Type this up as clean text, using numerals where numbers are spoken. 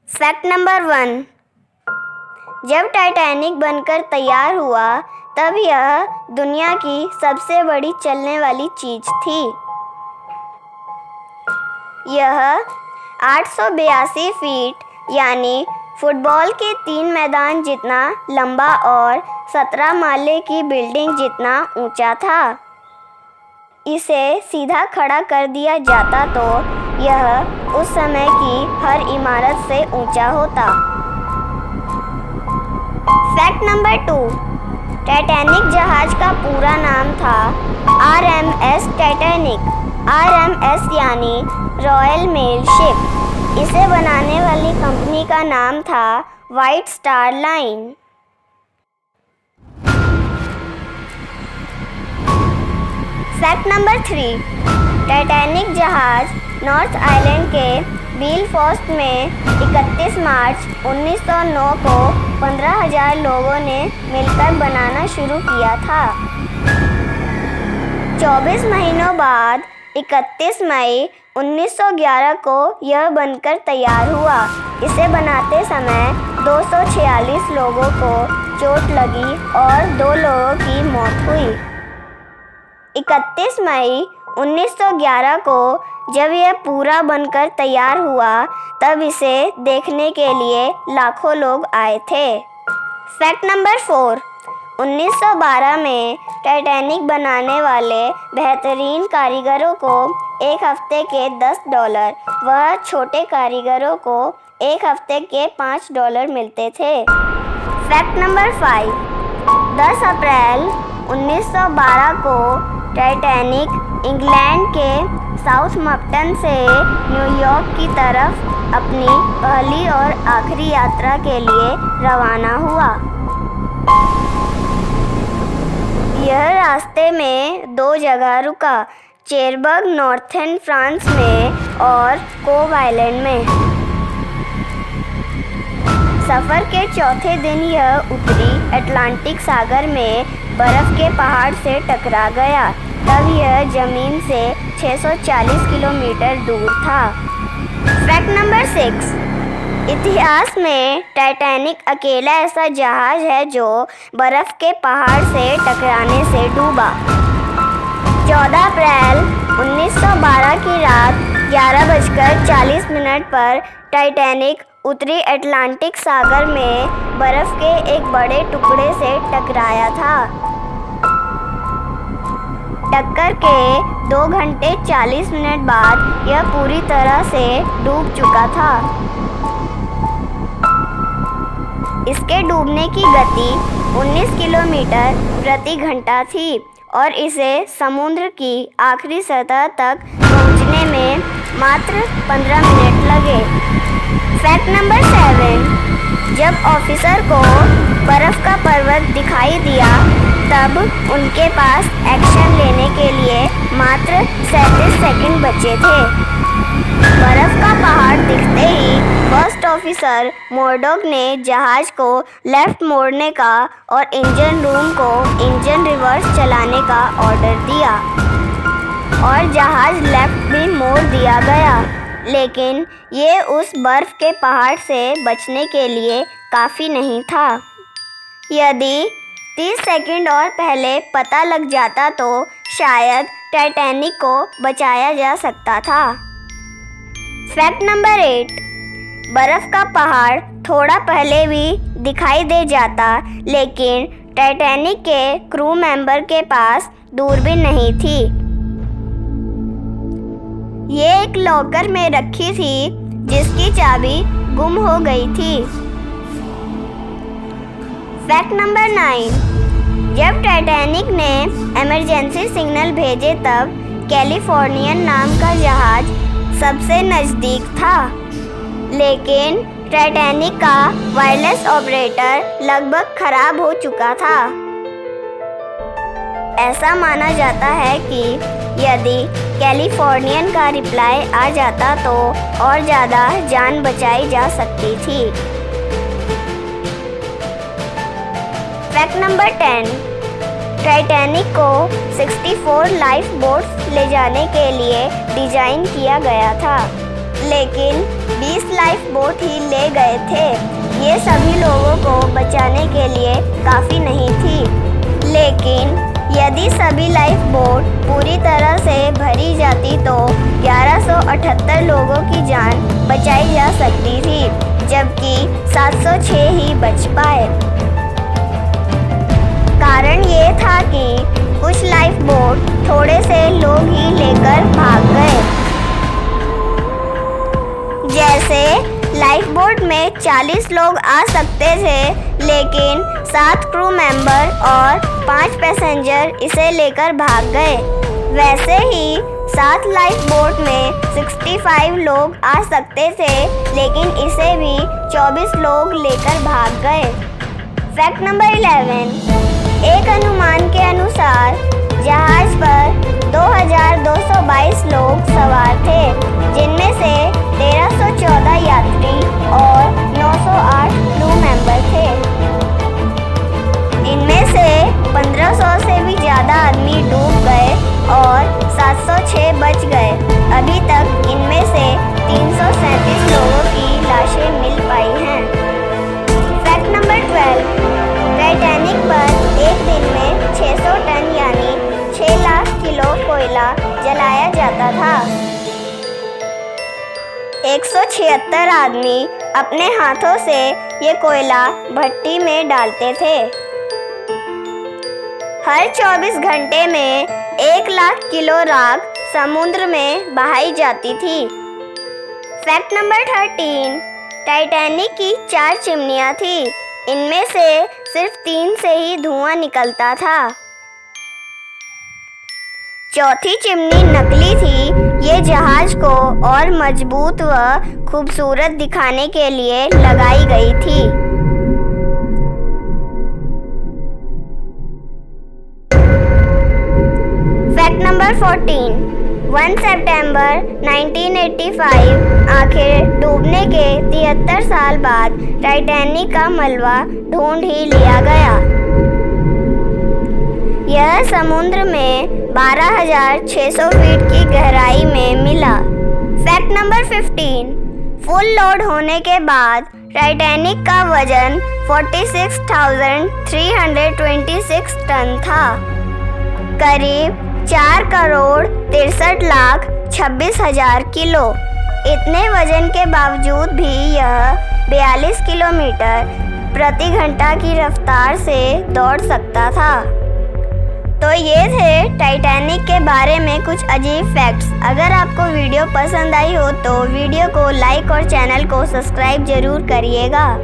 Fact number 1, जब Titanic बनकर तैयार हुआ तब यह दुनिया की सबसे बड़ी चलने वाली चीज थी। यह 882 फीट यानी फुटबॉल के 3 मैदान जितना लंबा और 17 माले की बिल्डिंग जितना ऊंचा था। इसे सीधा खड़ा कर दिया जाता तो यह उस समय की हर इमारत से ऊंचा होता। फैक्ट नंबर 2, टाइटैनिक जहाज का पूरा नाम था RMS टाइटैनिक। RMS यानी रॉयल मेल शिप। इसे बनाने वाली कंपनी का नाम था white star line. Fact number 3, Titanic जहाज नॉर्थ आइलैंड के बेलफास्ट में 31 मार्च 1909 को 15,000 लोगों ने मिलकर बनाना शुरू किया था। 24 महीनों बाद 31 मई 1911 को यह बनकर तैयार हुआ। इसे बनाते समय 246 लोगों को चोट लगी और 2 लोगों की मौत हुई। 31 मई 1911 को जब यह पूरा बनकर तैयार हुआ तब इसे देखने के लिए लाखों लोग आए थे। फैक्ट नंबर 4, 1912 में टाइटैनिक बनाने वाले बेहतरीन कारीगरों को एक हफ्ते के $10 व छोटे कारीगरों को एक हफ्ते के $5 मिलते थे। फैक्ट नंबर 5, 10 अप्रैल 1912 को टाइटैनिक इंग्लैंड के साउथम्पटन से न्यूयॉर्क की तरफ अपनी पहली और आखिरी यात्रा के लिए रवाना हुआ। यह रास्ते में 2 जगह रुका, चेरबर्ग नॉर्थर्न फ्रांस में और कोव आइलैंड में। सफ़र के चौथे दिन यह उत्तरी अटलांटिक सागर में बर्फ़ के पहाड़ से टकरा गया। तब यह ज़मीन से 640 किलोमीटर दूर था। फैक्ट नंबर 6, इतिहास में टाइटैनिक अकेला ऐसा जहाज है जो बर्फ़ के पहाड़ से टकराने से डूबा। 14 अप्रैल 1912 की रात 11:40 पर टाइटैनिक उत्तरी अटलांटिक सागर में बर्फ़ के एक बड़े टुकड़े से टकराया था। टक्कर के 2 घंटे 40 मिनट बाद यह पूरी तरह से डूब चुका था। इसके डूबने की गति 19 किलोमीटर प्रति घंटा थी और इसे समुद्र की आखिरी सतह तक पहुंचने में मात्र 15 मिनट लगे। फैक्ट नंबर 7, जब ऑफिसर को बर्फ़ का पर्वत दिखाई दिया तब उनके पास एक्शन लेने के लिए मात्र 37 सेकंड बचे थे। बर्फ़ का पहाड़ दिखते ही फर्स्ट ऑफिसर मोरडॉक ने जहाज को लेफ़्ट मोड़ने का और इंजन रूम को इंजन रिवर्स चलाने का ऑर्डर दिया और जहाज लेफ़्ट भी मोड़ दिया गया। लेकिन ये उस बर्फ़ के पहाड़ से बचने के लिए काफ़ी नहीं था। यदि 30 सेकंड और पहले पता लग जाता तो शायद टाइटैनिक को बचाया जा सकता था। फैक्ट नंबर 8, बर्फ़ का पहाड़ थोड़ा पहले भी दिखाई दे जाता लेकिन टाइटैनिक के क्रू मेंबर के पास दूरबीन नहीं थी। ये एक लॉकर में रखी थी जिसकी चाबी गुम हो गई थी। फैक्ट नंबर 9, जब टाइटैनिक ने इमरजेंसी सिग्नल भेजे तब कैलिफोर्नियन नाम का जहाज सबसे नज़दीक था, लेकिन टाइटैनिक का वायरलेस ऑपरेटर लगभग खराब हो चुका था। ऐसा माना जाता है कि यदि कैलिफोर्नियन का रिप्लाई आ जाता तो और ज़्यादा जान बचाई जा सकती थी। फैक्ट नंबर 10, टाइटैनिक को 64 लाइफ बोट्स ले जाने के लिए डिज़ाइन किया गया था, लेकिन 20 लाइफ बोट ही ले गए थे। ये सभी लोगों को बचाने के लिए काफ़ी नहीं थी, लेकिन यदि सभी लाइफ बोट पूरी तरह से भरी जाती तो 1178 लोगों की जान बचाई जा सकती थी, जबकि 706 ही बच पाए। कारण ये था कि कुछ लाइफ बोट थोड़े से लोग ही लेकर भाग गए। जैसे लाइफ बोट में 40 लोग आ सकते थे, लेकिन 7 क्रू मेंबर और 5 पैसेंजर इसे लेकर भाग गए। वैसे ही 7 लाइफ बोट में 65 लोग आ सकते थे, लेकिन इसे भी 24 लोग लेकर भाग गए। फैक्ट नंबर 11, एक अनुमान के अनुसार जहाज पर 2222 लोग सवार थे, जिनमें से 1314 यात्री और 908 क्रू मेंबर थे। इनमें से 1500 से भी ज़्यादा आदमी डूब गए और 706 बच गए। अभी तक इनमें से 337 लोगों की लाशें मिल पाई हैं। फैक्ट नंबर 12, टाइटैनिक पर एक दिन में 600 टन यानी 6 लाख किलो कोयला जलाया जाता था। 176 आदमी अपने हाथों से ये कोयला भट्टी में डालते थे। हर 24 घंटे में 1 लाख किलो राख समुद्र में बहाई जाती थी। फैक्ट नंबर 13, टाइटैनिक की 4 चिमनियाँ थी। इनमें से सिर्फ 3 से ही धुआं निकलता था। चौथी चिमनी नकली थी। ये जहाज को और मजबूत व खूबसूरत दिखाने के लिए लगाई गई थी। फैक्ट नंबर 14, 1 सितंबर 1985 आखिर डूबने के 73 साल बाद टाइटैनिक का मलबा ढूंढ ही लिया गया। यह समुद्र में 12,600 फीट की गहराई में मिला। फैक्ट नंबर 15, फुल लोड होने के बाद टाइटैनिक का वजन 46,326 टन था, करीब 4 करोड़ 63 लाख 26 हजार किलो। इतने वजन के बावजूद भी यह 42 किलोमीटर प्रति घंटा की रफ्तार से दौड़ सकता था। तो ये थे टाइटैनिक के बारे में कुछ अजीब फैक्ट्स। अगर आपको वीडियो पसंद आई हो तो वीडियो को लाइक और चैनल को सब्सक्राइब जरूर करिएगा।